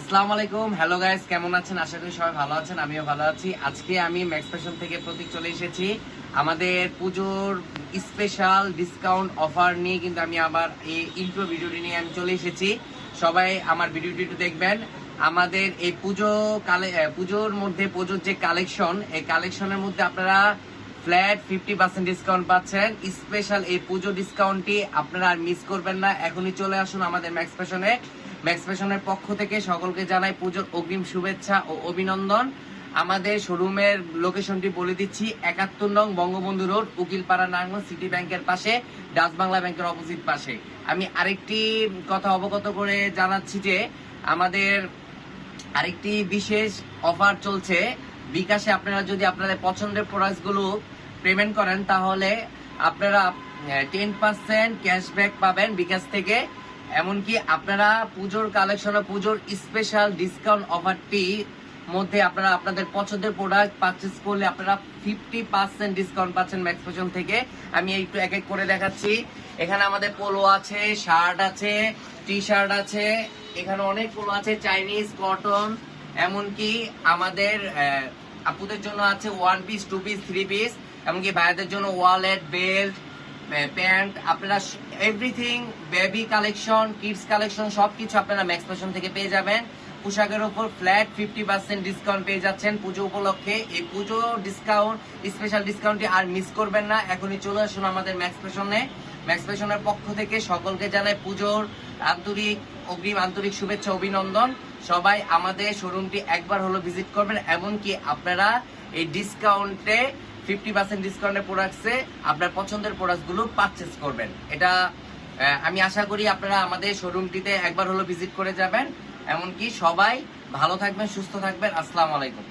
আসসালামু আলাইকুম। Hello guys, কেমন আছেন? আশা করি সবাই ভালো আছেন, আমিও ভালো আছি। আজকে আমি ম্যাক্স ফ্যাশন থেকে প্রতীক চলে এসেছি। আমাদের পুজোর স্পেশাল ডিসকাউন্ট অফার নিয়ে কিন্তু আমি আবার এই ইন্ট্রো ভিডিওটি নিয়ে আমি চলে এসেছি। সবাই আমার ভিডিওটি একটু দেখবেন। আমাদের এই পুজোর মধ্যে পুজোর যে কালেকশন, এই কালেকশনের মধ্যে আপনারা ফ্ল্যাট 50% ডিসকাউন্ট পাচ্ছেন। স্পেশাল এই পুজো ডিসকাউন্টটি আপনারা আর মিস করবেন না। এখনই চলে আসুন আমাদের ম্যাক্স ফ্যাশনে। ম্যাক্স ফ্যাশনের পক্ষ থেকে সকলকে জানাই পুজোর অগ্রিম শুভেচ্ছা ও অভিনন্দন। আমাদের শোরুমের লোকেশনটি বলে দিচ্ছি, 71 নং বঙ্গবন্ধু রোড, উকিলপাড়া, নারায়ণগঞ্জ সিটি ব্যাংকের পাশে, ডাচ বাংলা ব্যাংকের অপোজিট পাশে। আমি আরেকটি কথা অবগত করে জানাচ্ছি যে আমাদের আরেকটি বিশেষ অফার চলছে। বিকাশে আপনারা যদি আপনাদের পছন্দের প্রোডাক্টগুলো পেমেন্ট করেন তাহলে আপনারা 10% ক্যাশব্যাক পাবেন বিকাশ থেকে। এমনকি আপনারা পুজোর কালেকশন, পুজোর স্পেশাল ডিসকাউন্ট অফারটি মধ্যে আপনারা আপনাদের পছন্দের প্রোডাক্ট পারচেজ করলে আপনারা 50% ডিসকাউন্ট পাচ্ছেন ম্যাক্স ফ্যাশন থেকে। আমি একটু এক এক করে দেখাচ্ছি। এখানে আমাদের পোলো আছে, শার্ট আছে, টি শার্ট আছে, এখানে অনেক পোলো আছে, চাইনিজ, কটন, এমনকি আমাদের আপুদের জন্য আছে 1 পিস, 2 পিস, 3 পিস, এমনকি ভাইয়াদের জন্য ওয়ালেট, বেল্ট, প্যান্ট, আপনারা everything, baby collection, kids collection সবকিছু আপনারা ম্যাক্স ফ্যাশন থেকে পেয়ে যাবেন। পোশাকের উপর ফ্ল্যাট 50% ডিসকাউন্ট পেয়ে যাচ্ছেন পুজো উপলক্ষে। এই পুজো ডিসকাউন্ট, স্পেশাল ডিসকাউন্টটি আর মিস করবেন না। এখনই চলে আসুন আমাদের ম্যাক্স ফ্যাশনে। ম্যাক্স ফ্যাশনের পক্ষ থেকে সকলকে জানাই পুজোর অগ্রিম আন্তরিক শুভেচ্ছা অভিনন্দন। সবাই আমাদের শোরুমটি একবার হলো ভিজিট করবেন। এমনকি আপনারা এই ডিসকাউন্টে 50% ডিসকাউন্টের প্রোডাক্টসে আপনার পছন্দের প্রোডাক্টগুলো পারচেজ করবেন। এটা আমি আশা করি আপনারা আমাদের শোরুমটিতে একবার হলো ভিজিট করে যাবেন। এমনকি সবাই ভালো থাকবেন, সুস্থ থাকবেন। আসসালামু আলাইকুম।